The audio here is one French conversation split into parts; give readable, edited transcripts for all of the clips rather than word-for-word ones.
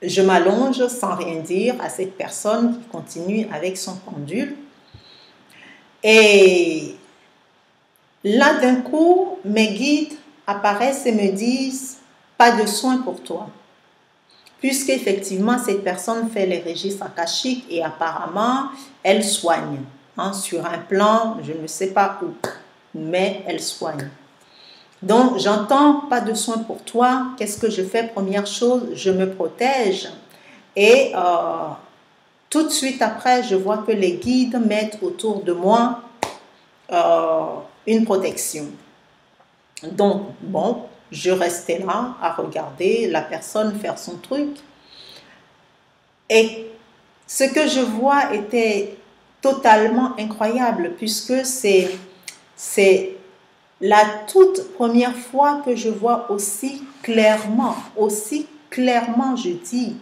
je m'allonge sans rien dire à cette personne qui continue avec son pendule. Et là, d'un coup, mes guides apparaissent et me disent « Pas de soin pour toi ». Puisqu'effectivement, cette personne fait les registres akashiques et apparemment, elle soigne. Sur un plan, je ne sais pas où, mais elle soigne. Donc, j'entends « Pas de soin pour toi ». Qu'est-ce que je fais? Première chose, je me protège. Et tout de suite après, je vois que les guides mettent autour de moi une protection. Donc, bon, je restais là à regarder la personne faire son truc. Et ce que je vois était totalement incroyable puisque c'est la toute première fois que je vois aussi clairement, je dis,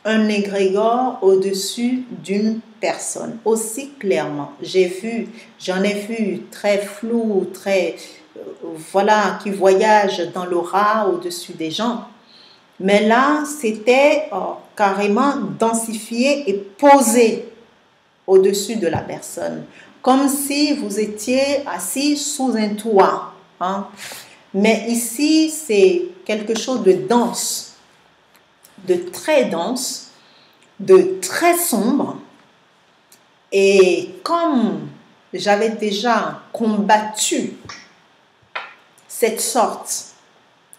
un égrégore au-dessus d'une personne, aussi clairement. J'en ai vu très flou, très, voilà, qui voyage dans l'aura au-dessus des gens. Mais là, c'était carrément densifié et posé au-dessus de la personne, comme si vous étiez assis sous un toit. Mais ici, c'est quelque chose de dense, de très sombre. Et comme j'avais déjà combattu cette sorte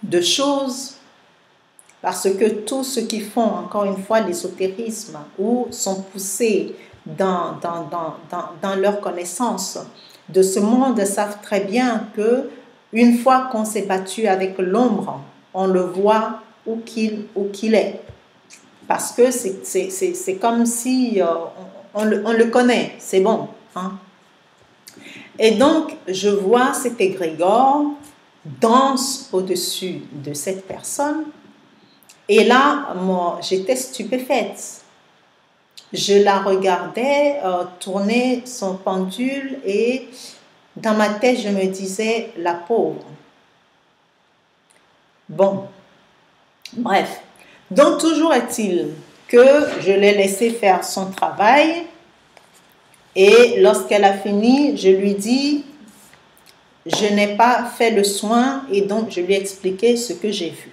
de choses, parce que tous ceux qui font, encore une fois, l'ésotérisme ou sont poussés dans leur connaissance de ce monde savent très bien que une fois qu'on s'est battu avec l'ombre, on le voit où qu'il est. Parce que c'est comme si on le connaît, c'est bon. Et donc, je vois cet égrégore danse au-dessus de cette personne. Et là, moi, j'étais stupéfaite. Je la regardais tourner son pendule et dans ma tête, je me disais, la pauvre. Bon, bref. Donc, toujours est-il que je l'ai laissé faire son travail et lorsqu'elle a fini, je lui dis, je n'ai pas fait le soin et donc je lui ai expliqué ce que j'ai vu.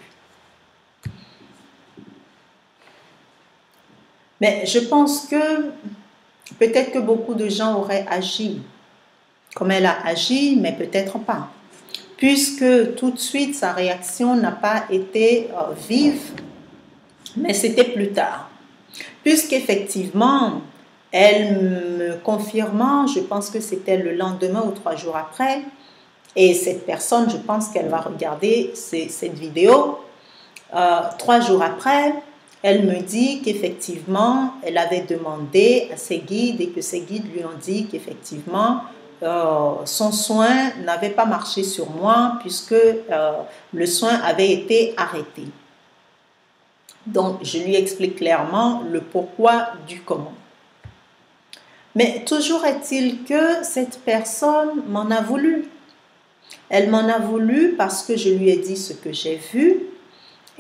Mais je pense que peut-être que beaucoup de gens auraient agi comme elle a agi, mais peut-être pas. Puisque tout de suite, sa réaction n'a pas été vive, mais c'était plus tard. Puisqu'effectivement, elle me confirmant, je pense que c'était le lendemain ou 3 jours après, et cette personne, je pense qu'elle va regarder cette vidéo, 3 jours après, elle me dit qu'effectivement, elle avait demandé à ses guides et que ses guides lui ont dit qu'effectivement, son soin n'avait pas marché sur moi puisque le soin avait été arrêté. Donc, je lui explique clairement le pourquoi du comment. Mais toujours est-il que cette personne m'en a voulu. Elle m'en a voulu parce que je lui ai dit ce que j'ai vu.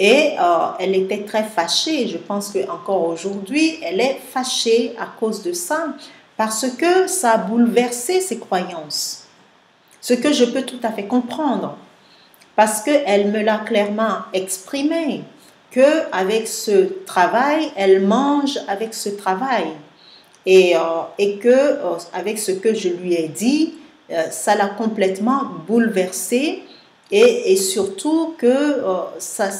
Et elle était très fâchée. Je pense qu'encore aujourd'hui, elle est fâchée à cause de ça, parce que ça a bouleversé ses croyances. Ce que je peux tout à fait comprendre, parce qu'elle me l'a clairement exprimé, qu'avec ce travail, elle mange avec ce travail. Et qu'avec ce que je lui ai dit, ça l'a complètement bouleversée. Et surtout que ça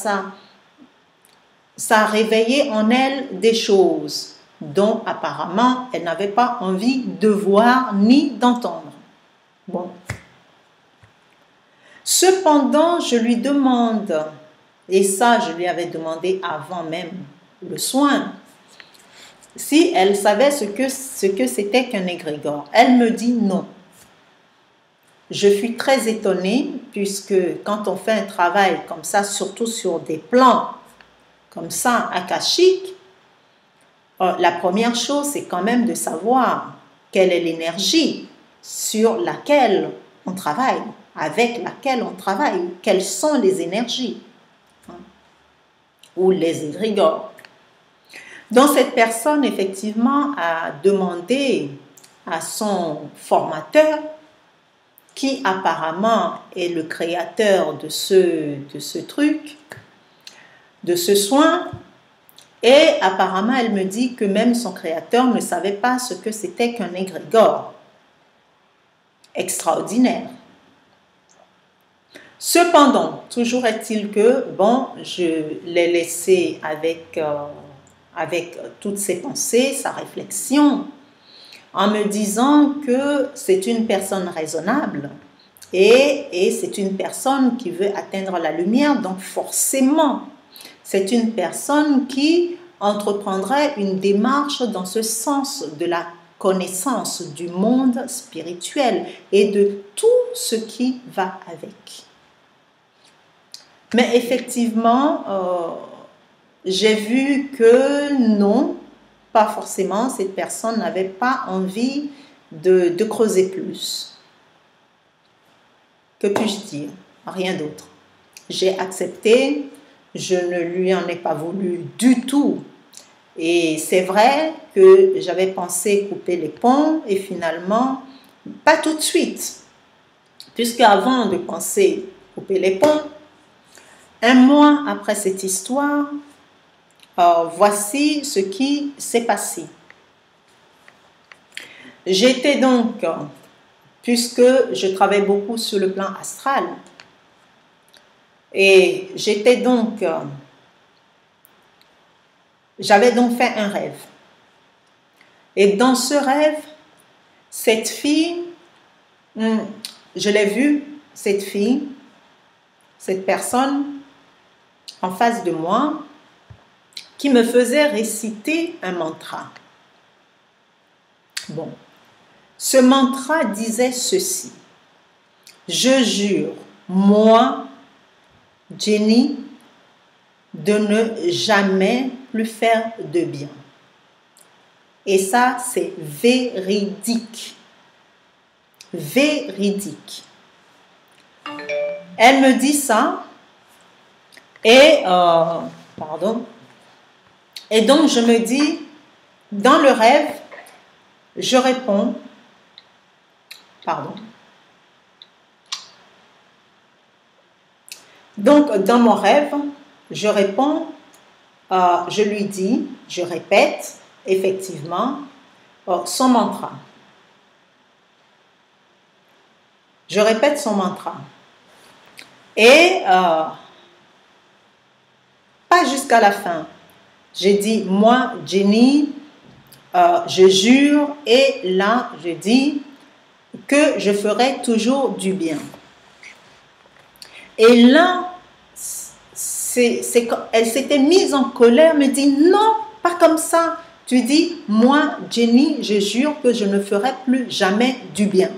a réveillé en elle des choses dont apparemment elle n'avait pas envie de voir ni d'entendre. Bon. Cependant, je lui demande, et ça je lui avais demandé avant même le soin, si elle savait ce que c'était qu'un égrégore. Elle me dit non. Je suis très étonnée puisque quand on fait un travail comme ça, surtout sur des plans comme ça, akashiques, la première chose, c'est quand même de savoir quelle est l'énergie sur laquelle on travaille, avec laquelle on travaille, quelles sont les énergies, ou les égrégores. Donc cette personne, effectivement, a demandé à son formateur, qui apparemment est le créateur de ce truc, de ce soin, et apparemment elle me dit que même son créateur ne savait pas ce que c'était qu'un égrégore. Extraordinaire. Cependant, toujours est-il que, bon, je l'ai laissé avec toutes ses pensées, sa réflexion, en me disant que c'est une personne raisonnable et c'est une personne qui veut atteindre la lumière, donc forcément, c'est une personne qui entreprendrait une démarche dans ce sens de la connaissance du monde spirituel et de tout ce qui va avec. Mais effectivement, j'ai vu que non, pas forcément, cette personne n'avait pas envie de creuser plus. Que puis-je dire? Rien d'autre. J'ai accepté, je ne lui en ai pas voulu du tout. Et c'est vrai que j'avais pensé couper les ponts et finalement, pas tout de suite. Puisque avant de penser couper les ponts, un mois après cette histoire, voici ce qui s'est passé. J'étais donc, puisque je travaille beaucoup sur le plan astral, et j'avais donc fait un rêve. Et dans ce rêve, cette fille, je l'ai vue, cette fille, cette personne en face de moi, qui me faisait réciter un mantra. Bon, ce mantra disait ceci: je jure, moi, Jenny, de ne jamais plus faire de bien. Et ça, c'est véridique. Véridique. Elle me dit ça et, et donc je me dis, dans le rêve, je réponds, donc dans mon rêve, je réponds, je lui dis, je répète effectivement son mantra. Je répète son mantra. Et pas jusqu'à la fin. J'ai dit, moi, Jenny, je jure, et là, je dis que je ferai toujours du bien. Et là, elle s'était mise en colère, me dit, non, pas comme ça. Tu dis, moi, Jenny, je jure que je ne ferai plus jamais du bien.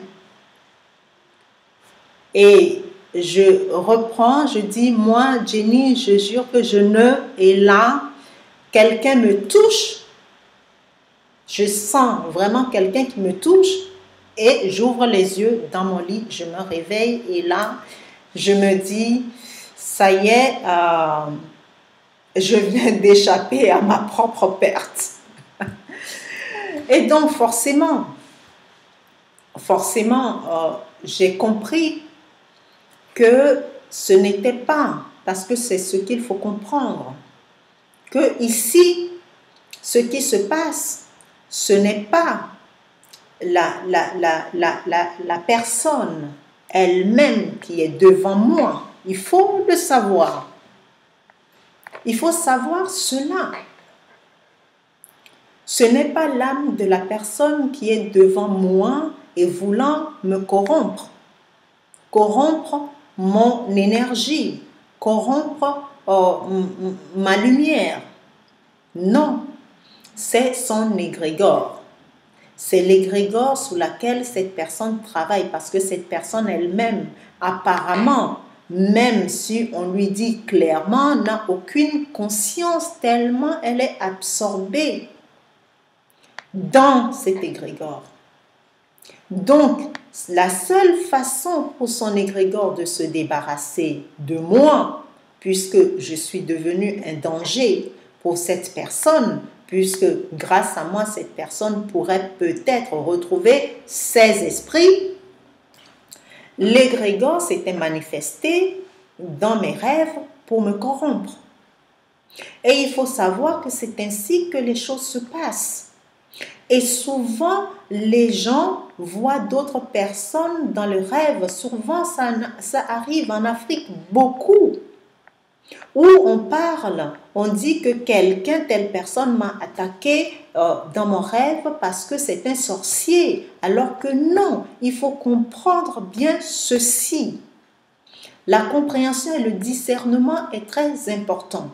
Et je reprends, je dis, moi, Jenny, je jure que je ne... Et là, quelqu'un me touche. Je sens vraiment quelqu'un qui me touche. Et j'ouvre les yeux dans mon lit, je me réveille. Et là, je me dis, ça y est, je viens d'échapper à ma propre perte. Et donc, forcément, j'ai compris que ce n'était pas, parce que c'est ce qu'il faut comprendre, que ici, ce qui se passe, ce n'est pas la personne elle-même qui est devant moi. Il faut le savoir. Il faut savoir cela. Ce n'est pas l'âme de la personne qui est devant moi et voulant me corrompre. Corrompre mon énergie, corrompre ma lumière. Non, c'est son égrégore. C'est l'égrégore sous laquelle cette personne travaille, parce que cette personne elle-même, apparemment, même si on lui dit clairement, n'a aucune conscience tellement elle est absorbée dans cet égrégore. Donc, la seule façon pour son égrégore de se débarrasser de moi, puisque je suis devenue un danger pour cette personne, puisque grâce à moi, cette personne pourrait peut-être retrouver ses esprits. L'égrégore s'était manifesté dans mes rêves pour me corrompre. Et il faut savoir que c'est ainsi que les choses se passent. Et souvent, les gens voient d'autres personnes dans le rêve. Souvent, ça arrive en Afrique beaucoup. Où on parle, on dit que telle personne m'a attaqué dans mon rêve parce que c'est un sorcier. Alors que non, il faut comprendre bien ceci. La compréhension et le discernement est très important.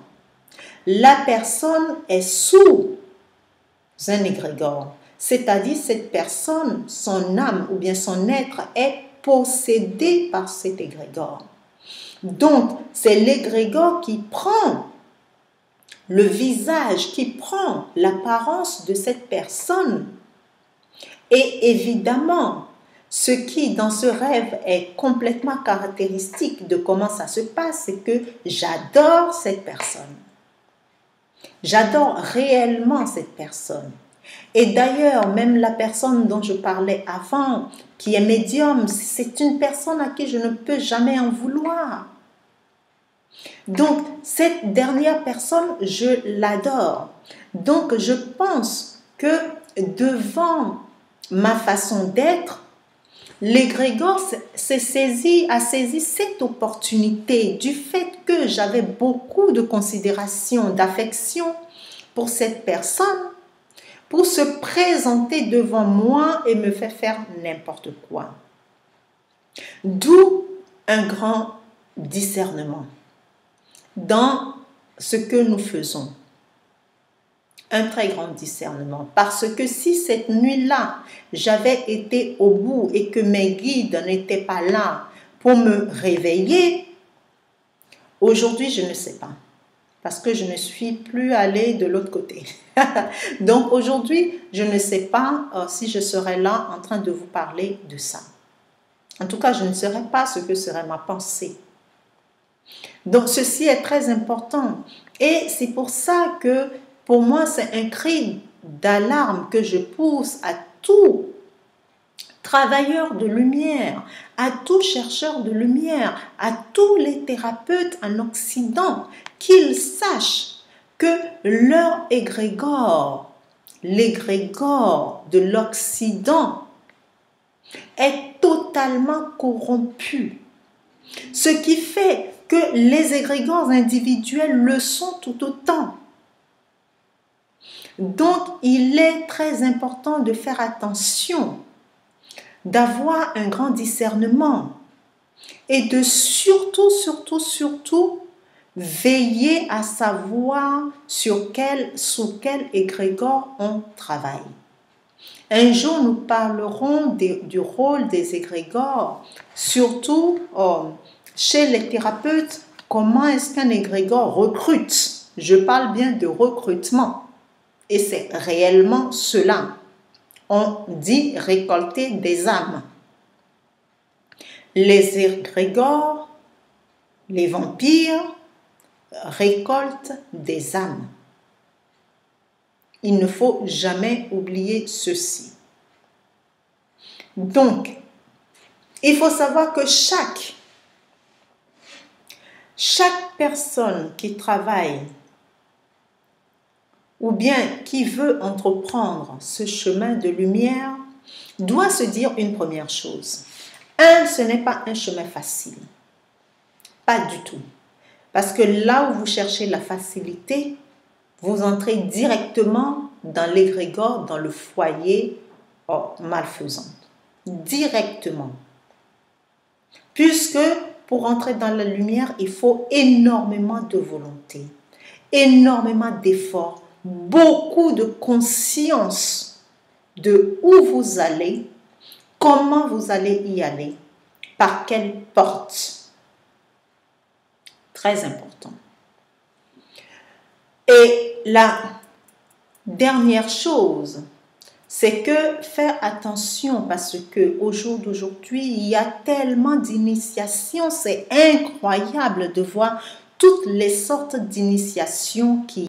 La personne est sous un égrégore, c'est-à-dire cette personne, son âme ou bien son être est possédé par cet égrégore. Donc, c'est l'égrégore qui prend le visage, qui prend l'apparence de cette personne. Et évidemment, ce qui dans ce rêve est complètement caractéristique de comment ça se passe, c'est que j'adore cette personne. J'adore réellement cette personne. Et d'ailleurs, même la personne dont je parlais avant, qui est médium, c'est une personne à qui je ne peux jamais en vouloir. Donc, cette dernière personne, je l'adore. Donc, je pense que devant ma façon d'être, l'égrégore a saisi cette opportunité du fait que j'avais beaucoup de considération, d'affection pour cette personne, pour se présenter devant moi et me faire n'importe quoi. D'où un grand discernement dans ce que nous faisons. Un très grand discernement. Parce que si cette nuit-là, j'avais été au bout et que mes guides n'étaient pas là pour me réveiller, aujourd'hui, je ne sais pas. Parce que je ne suis plus allée de l'autre côté. Donc aujourd'hui, je ne sais pas si je serai là en train de vous parler de ça. En tout cas, je ne saurais pas ce que serait ma pensée. Donc ceci est très important. Et c'est pour ça que pour moi, c'est un cri d'alarme que je pousse à tout travailleur de lumière, à tout chercheur de lumière, à tous les thérapeutes en Occident, qu'ils sachent que leur égrégore, l'égrégore de l'Occident, est totalement corrompu. Ce qui fait que les égrégores individuels le sont tout autant. Donc, il est très important de faire attention, d'avoir un grand discernement et de surtout veiller à savoir sous quel égrégore on travaille. Un jour, nous parlerons du rôle des égrégores, surtout chez les thérapeutes, comment est-ce qu'un égrégore recrute. Je parle bien de recrutement. Et c'est réellement cela. On dit récolter des âmes. Les égrégores, les vampires, récoltent des âmes. Il ne faut jamais oublier ceci. Donc, il faut savoir que chaque personne qui travaille ou bien qui veut entreprendre ce chemin de lumière doit se dire une première chose. Ce n'est pas un chemin facile. Pas du tout. Parce que là où vous cherchez la facilité, vous entrez directement dans l'égrégore, dans le foyer malfaisant. Directement. Puisque pour entrer dans la lumière, il faut énormément de volonté, énormément d'efforts, beaucoup de conscience de où vous allez, comment vous allez y aller, par quelle porte. Très important. Et la dernière chose, c'est que faire attention parce qu'au jour d'aujourd'hui, il y a tellement d'initiations, c'est incroyable de voir toutes les sortes d'initiations qui